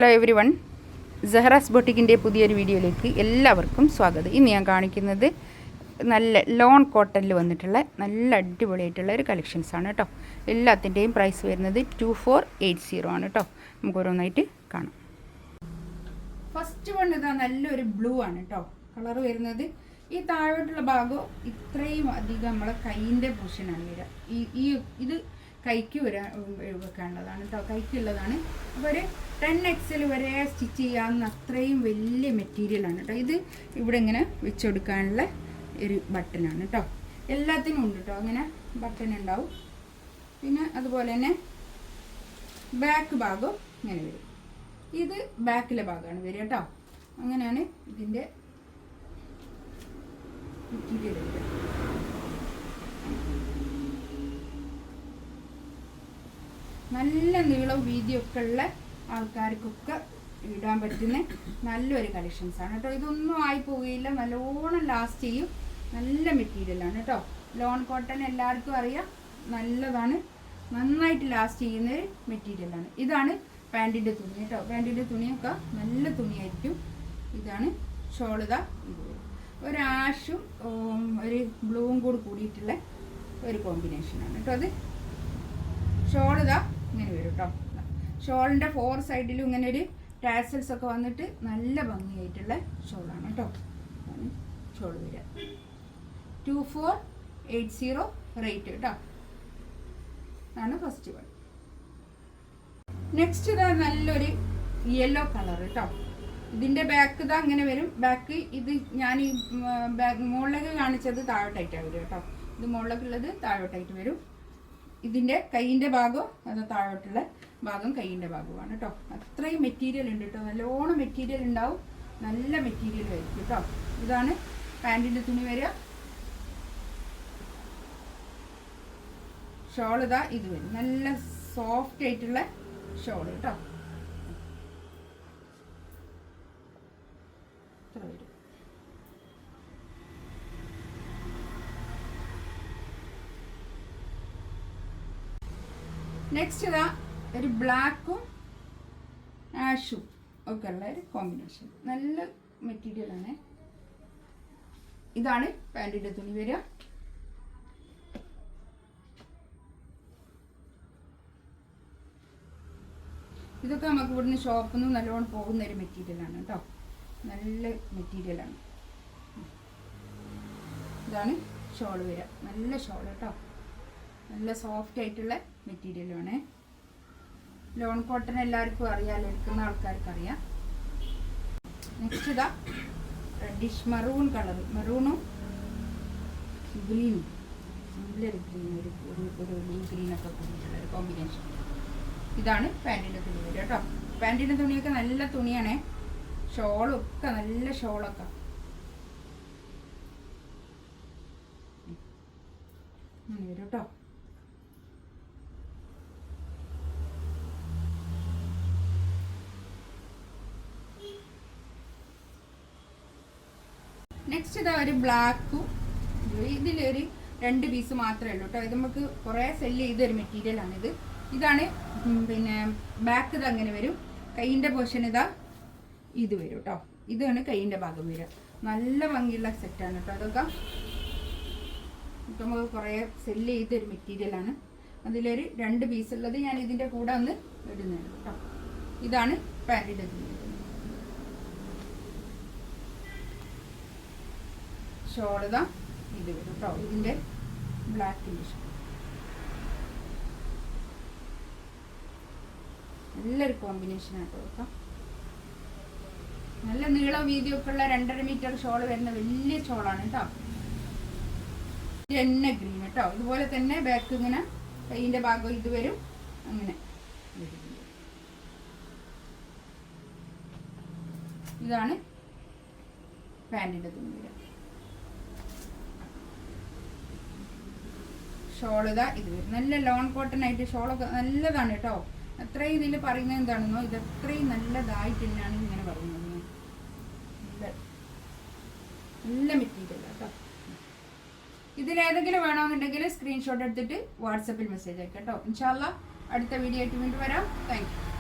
Hello every one, സഹറാസ് ബൊട്ടിക്കിൻ്റെ പുതിയൊരു വീഡിയോയിലേക്ക് എല്ലാവർക്കും സ്വാഗതം. ഇന്ന് ഞാൻ കാണിക്കുന്നത് നല്ല ലോൺ കോട്ടണിൽ വന്നിട്ടുള്ള നല്ല അടിപൊളിയായിട്ടുള്ള ഒരു കളക്ഷൻസാണ് കേട്ടോ. എല്ലാത്തിൻ്റെയും പ്രൈസ് വരുന്നത് 2480 ആണ് കേട്ടോ. നമുക്ക് ഓരോന്നായിട്ട് കാണാം. ഫസ്റ്റ് വൺ ഇതാ നല്ലൊരു ബ്ലൂ ആണ് കേട്ടോ കളർ വരുന്നത്. ഈ താഴോട്ടുള്ള ഭാഗം ഇത്രയും അധികം നമ്മളെ കൈയിൻ്റെ പൊസിഷനാണ് വരിക. ഇത് കൈക്ക് വെക്കാനുള്ളതാണ് കേട്ടോ, കൈക്കുള്ളതാണ്. അപ്പോൾ ഒരു 10XL വരെ സ്റ്റിച്ച് ചെയ്യാവുന്ന അത്രയും വലിയ മെറ്റീരിയലാണ് കേട്ടോ. ഇത് ഇവിടെ ഇങ്ങനെ വെച്ചെടുക്കാനുള്ള ഒരു ബട്ടനാണ് കേട്ടോ. എല്ലാത്തിനും ഉണ്ട് കേട്ടോ, അങ്ങനെ ബട്ടൺ ഉണ്ടാവും. പിന്നെ അതുപോലെ തന്നെ ബാക്ക് ഭാഗം ഇങ്ങനെ വരും. ഇത് ബാക്കിലെ ഭാഗമാണ് വരിക കേട്ടോ. അങ്ങനെയാണ് ഇതിൻ്റെ മെറ്റീരിയൽ വരിക. നല്ല നീളവും വീതിയൊക്കെ ഉള്ള ആൾക്കാർക്കൊക്കെ ഇടാൻ പറ്റുന്ന നല്ലൊരു കളക്ഷൻസാണ് കേട്ടോ. ഇതൊന്നും ആയി പോവുകയില്ല, നല്ലോണം ലാസ്റ്റ് ചെയ്യും. നല്ല മെറ്റീരിയലാണ് കേട്ടോ. ലോൺ കോട്ടൺ എല്ലാവർക്കും അറിയാം, നല്ലതാണ്, നന്നായിട്ട് ലാസ്റ്റ് ചെയ്യുന്നൊരു മെറ്റീരിയലാണ്. ഇതാണ് പാൻറ്റിൻ്റെ തുണി കേട്ടോ. പാൻറ്റിൻ്റെ തുണിയൊക്കെ നല്ല തുണിയായിരിക്കും. ഇതാണ് ഷോളിത. ഇത് ഒരു ആഷും ഒരു ബ്ലൂവും കൂടി കൂടിയിട്ടുള്ള ഒരു കോമ്പിനേഷനാണ് കേട്ടോ. അത് ഷോളിതാ ഇങ്ങനെ വരും കേട്ടോ. ഷോളിൻ്റെ 4 സൈഡിലും ഇങ്ങനെ ഒരു ടാസൽസ് ഒക്കെ വന്നിട്ട് നല്ല ഭംഗിയായിട്ടുള്ള ഷോളാണ് കേട്ടോ. ഷോൾ വരിക 2480 റേറ്റ് കേട്ടോ. അതാണ് ഫസ്റ്റ് വൺ. നെക്സ്റ്റ് ഇതാ നല്ലൊരു യെല്ലോ കളർ കേട്ടോ. ഇതിൻ്റെ ബാക്ക് ഇതാ ഇങ്ങനെ വരും. ബാക്ക് ഇത് ഞാൻ ഈ മുകളിലേക്ക് കാണിച്ചത് താഴോട്ടായിട്ടാണ് വരും കേട്ടോ. ഇത് മുകളിലേക്കുള്ളത് താഴോട്ടായിട്ട് വരും. ഇതിൻ്റെ കൈയിൻ്റെ ഭാഗം അത് താഴോട്ടുള്ള ഭാഗം കൈയിൻ്റെ ഭാഗമാണ് കേട്ടോ. അത്രയും മെറ്റീരിയൽ ഉണ്ട് കേട്ടോ. നല്ലോണം മെറ്റീരിയൽ ഉണ്ടാവും, നല്ല മെറ്റീരിയൽ ആയിരിക്കും കേട്ടോ. ഇതാണ് പാൻറ്റിൻ്റെ തുണി വരിക. ഷോൾ ഇതാ ഇത് വരും. നല്ല സോഫ്റ്റ് ആയിട്ടുള്ള ഷോൾ കേട്ടോ. ഇത്ര വരും. നെക്സ്റ്റ് ഇതാ ഒരു ബ്ലാക്കും ആഷും ഒക്കെ ഉള്ള ഒരു കോമ്പിനേഷൻ. നല്ല മെറ്റീരിയലാണ്. ഇതാണ് പാൻറ്റിൻ്റെ തുണി വരിക. ഇതൊക്കെ നമുക്ക് ഇവിടുന്ന് ഷോപ്പിൽ നിന്ന് നല്ലോണം പോകുന്ന ഒരു മെറ്റീരിയലാണ് കേട്ടോ. നല്ല മെറ്റീരിയലാണ്. ഇതാണ് ഷോൾ വരിക. നല്ല ഷോൾ കേട്ടോ. നല്ല സോഫ്റ്റ് ആയിട്ടുള്ള മെറ്റീരിയലാണ്. ലോൺ കോട്ടൺ എല്ലാവർക്കും അറിയാമല്ലോ, എടുക്കുന്ന ആൾക്കാർക്ക് അറിയാം. നെക്സ്റ്റ് ഇതാ റെഡിഷ് മറൂൺ കളർ, മറൂണും ഗ്രീനും, നല്ലൊരു ഗ്രീൻ, ഒരു ഗ്രീനൊക്കെ കൂടിയിട്ടുള്ള ഒരു കോമ്പിനേഷൻ. ഇതാണ് പാൻറ്റിൻ്റെ തുണി വരിക കേട്ടോ. പാൻറ്റിൻ്റെ തുണിയൊക്കെ നല്ല തുണിയാണേ. ഷോളൊക്കെ നല്ല ഷോളൊക്കെ അങ്ങനെ വരും കേട്ടോ. നെക്സ്റ്റ് ഇതാ ഒരു ബ്ലാക്കും. ഇതിലൊരു 2 പീസ് മാത്രമേ ഉള്ളൂ കേട്ടോ. ഇത് നമുക്ക് കുറേ സെല്ല് ചെയ്തൊരു മെറ്റീരിയലാണിത്. ഇതാണ് പിന്നെ ബാക്ക് ഇത് അങ്ങനെ വരും. കൈയിൻ്റെ പോർഷൻ ഇതാ ഇത് വരും കേട്ടോ. ഇതാണ് കൈയിൻ്റെ ഭാഗം വരിക. നല്ല ഭംഗിയുള്ള സെറ്റാണ് കേട്ടോ. അതൊക്കെ നമുക്ക് കുറേ സെല്ല് ചെയ്തൊരു മെറ്റീരിയലാണ്. അതിലൊരു 2 പീസ് ഉള്ളത് ഞാൻ ഇതിൻ്റെ കൂടെ ഒന്ന് ഇടുന്നുണ്ട് കേട്ടോ. ഇതാണ് പാൻറ്റിൻ്റെ തുണി. ഷോളിതാ ഇത് വരും കേട്ടോ. ഇതിൻ്റെ ബ്ലാക്കിൻ്റെ ഷോൾ നല്ലൊരു കോമ്പിനേഷനാണ് കേട്ടോ. നല്ല നീളം വീതിയൊക്കെ ഉള്ള 2.5 മീറ്റർ ഷോൾ വരുന്ന വലിയ ഷോളാണ് കേട്ടോ. തന്നെ ഗ്രീൻ കേട്ടോ. ഇതുപോലെ തന്നെ ബാക്ക് ഇങ്ങനെ കൈയിൻ്റെ ഭാഗം ഇത് വരും. അങ്ങനെ ഇതാണ് പാൻറ്റിൻ്റെ തുണി വരിക. ഷോൾ ഇതാ ഇത് വരും. നല്ല ലോൺ കോട്ടൺ ആയിട്ട് ഷോളൊക്കെ നല്ലതാണ് കേട്ടോ. അത്രയും ഇതിൽ പറയുന്നത് എന്താണെന്നോ, ഇത് അത്രയും നല്ലതായിട്ട് തന്നെയാണ് ഇങ്ങനെ പറയുന്നത്. നല്ല മെറ്റീരിയൽ കേട്ടോ. ഇതിലേതെങ്കിലും വേണമെന്നുണ്ടെങ്കിൽ സ്ക്രീൻഷോട്ട് എടുത്തിട്ട് വാട്സപ്പിൽ മെസ്സേജ് അയക്കാം കേട്ടോ. ഇൻഷാ അല്ലാഹ് അടുത്ത വീഡിയോ ആയിട്ട് വീണ്ടും വരാം. Thank you.